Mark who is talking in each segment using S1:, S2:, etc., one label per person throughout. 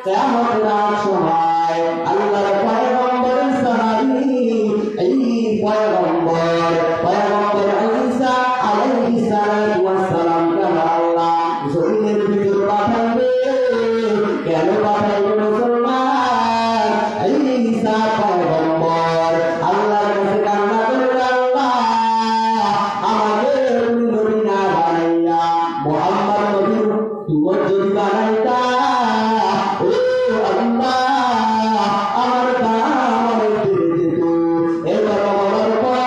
S1: কিয়ামতের সময় আল্লাহর পয়গম্বর সাহাবী এই পয়গম্বর ঈসা আলাইহিস সালাতু ওয়াস সালাম আল্লাহ জমিনের ভিতর পাঠাবে। কেন পাঠাবে মুসলমান? এই ঈসা পয়গম্বর আল্লাহর কাছে কান্না করে, আল্লাহ আমাদের নবী না বানাইয়া মুহাম্মদ নবীর উম্মত যদি বানাইতা, ও আল্লাহ আমার কাম পেয়ে যেত। এবার বলার পর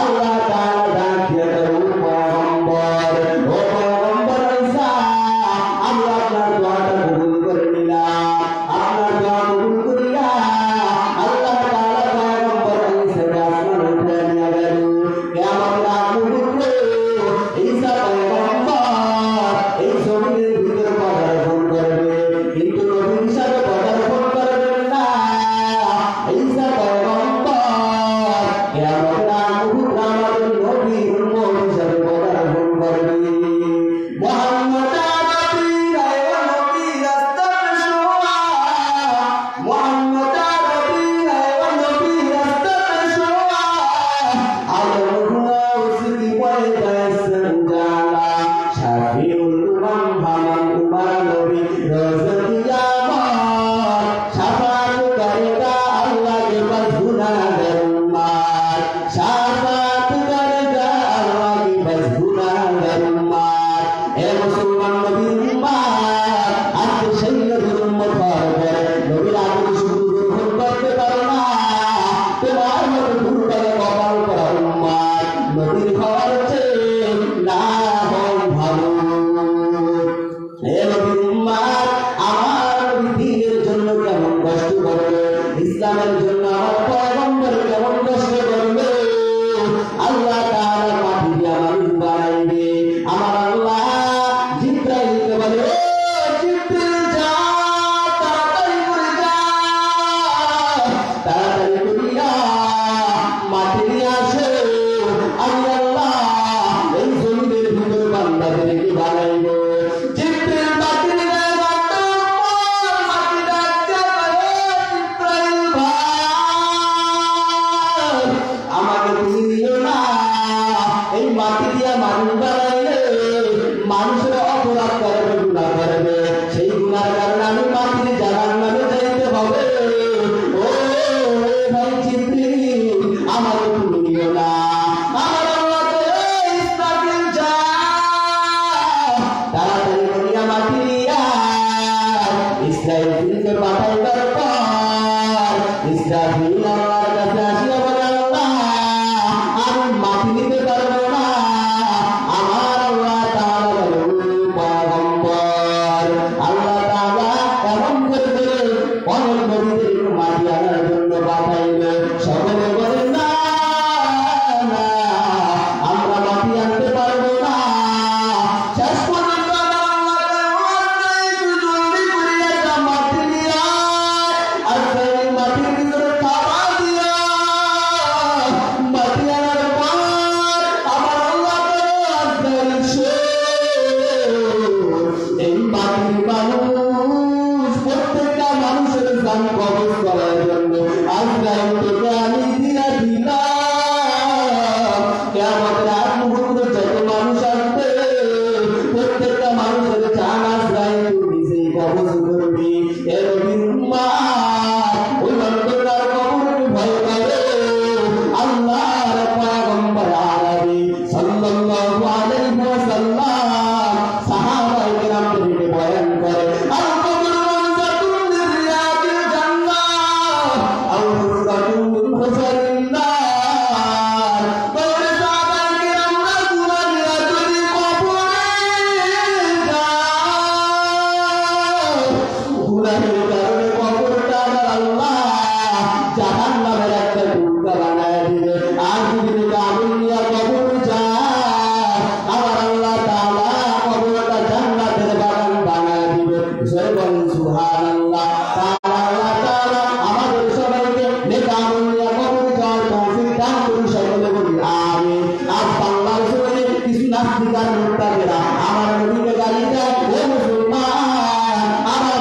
S1: আল্লাহ তাআলা ডাকিয়ে দেন, পয়গম্বর ও পয়গম্বর ঈসা, আমি আপনার দোয়াটা কবুল করে নিলাম। আপনার দোয়া কবুল করিয়া আল্লাহ তাআলা পয়গম্বর ঈসাকে আসমানে উঠাইয়া নিয়ে গেল। কিয়ামতের আগ মুহূর্ত ঈসা পয়গম্বর এই জমিনের ভিতর পদার্পণ করবে, কিন্তু নবী হিসাবে পদার্পণ করবেন না। ঈসা পয়গম্বর কিয়ামতের আগ মুহূর্ত আমাদের নবীর উম্মত হিসাবে পদার্পণ করবে। মুহাম্মদ আরবী আয়া নবী রাস্তার শোয়া, মুহাম্মদ আরবী আয়া নবী রাস্তার শোয়া, আলম হুয়া উসকি পরে দাসন জালা, শাফিউল উম্মাহ হামান উমার নবী রোজ কিয়ামত, শাফাত করেগা আল্লাহ के बस गुनाहगार उम्मत, शाफात करेगा अल्लाह की बस गुनाहगार उम्मत। ए मुसलमान नबीर उम्मत, आज সেই নবীর উম্মত হওয়ার পরে নবীর আগে শুধু গ্রহণ করতে পারো না, তোমার মতো দুর্বল কপাল করা উম্মত নবীর হওয়ার চেয়ে না হও ভালো। এ নবীর উম্মত, আমার নবী দ্বীনের জন্য কেমন কষ্ট করবে, ইসলামের জন্য আমার পয়গম্বর কেমন কষ্ট করবে। আল্লাহ তাআলা মাটি দিয়ে মানুষ বানাইবে। আমার আল্লাহ জিবরাইলকে বলে, ও জিবরিল যা, তাড়াতাড়ি করে যা, তাড়াতাড়ি করিয়া মাটি নিয়ে আসো। আমি আল্লাহ এই জমিনের ভিতর বান্দাদেরকে বানাইব। জিবরিল মাটি নিয়ে মাটি ডাকতে পারে, জিবরাইল ভাই আমাকে তুমি নিও না। এই মাটি দিয়া মানুষ বানাইলে মানুষের অপরাধ করবে, গুনাহ করবে, সেই গুনার কারণে আমি মাটির জাহান্নামে যাইতে হবে। ও ভাই জিবরিল আমাকে তুমি নিও না। আমার আল্লাহ বলে, ইসরাফিল যা, তাড়াতাড়ি করিয়া মাটি নিয়া ইসরাফিলকে পাঠাইবার পর ইসরাফিল আমার কাছে আসিয়া বলে, আল্লাহ আমি মাটি নিতে পারবো না। আমার আল্লাহ তাআলা বলে, পয়গম্বর আল্লাহ তাআলা এমন করে অনেক নবীদের মাটি আনার জন্য পাঠাইবে। সকলে বলে, না না আমরা মাটি আনতে পারবো না। শেষ পর্যন্ত আমার আল্লাহ জলদি করে একটা মাটি নিয়ে আর সেই মাটির ভিতরে খাওয়া দিয়া মাটি আনার পর আমার আল্লাহ এই মাটির মানুষ প্রত্যেকটা মানুষের জান কবজ করার জন্য আজরাইলকে আমি দিয়া দিলাম। কিয়ামতের আগ মুহূর্ত যত মানুষ আসবে প্রত্যেকটা মানুষের জান আজরাইল নিজেই কবজ করবি। এ নবীর উম্মত ওই অন্ধকার কবরকে ভয় করে আল্লাহর পয়গম্বর আরবী সাল্লাল্লাহু আলাইহি ওয়াসাল্লাম সাহাবায়ে কেরামকে বয়ান করে, আল কবর মানজাতুন লিরিয়াদিল জান্নাহ আও হুফরাতুন মিন হুফারিন নার। কবরে সাহাবায়ে কেরামরা গুনাহ নিয়ে যদি কবরে যায়, গুনাহের কারণে কবরটা আমার আল্লাহ জাহান্নামের একটা টুকরা বানায় দিবে। আর যদি আগুন নিয়ে কবর যায়, আমার আল্লাহ তাআলা কবরটা জান্নাতের বাগান বানায় দিবে। জয় বলেন সুবহানাল্লাহ। আল্লাহ তাআলা আমাদের সবাইকে নেক আমল নিয়ে কবর যাওয়ার তৌফিক দান করুন। সকলে বলি আমিন। আজ বাংলার জমিনে কিছু নাস্তিক আর মুরতাদিরা আমার নবীকে গালি দেয়, ও মুসলমান আমার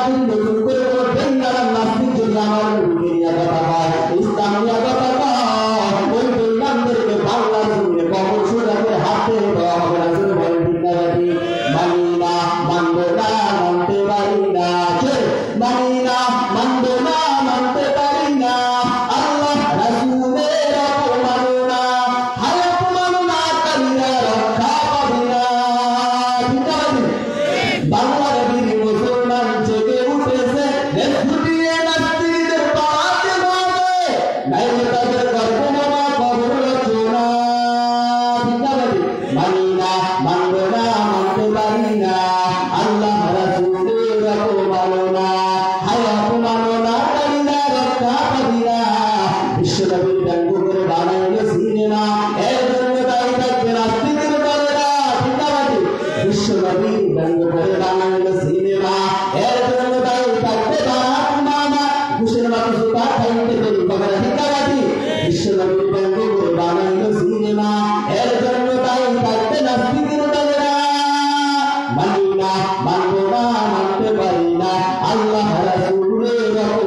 S1: রকম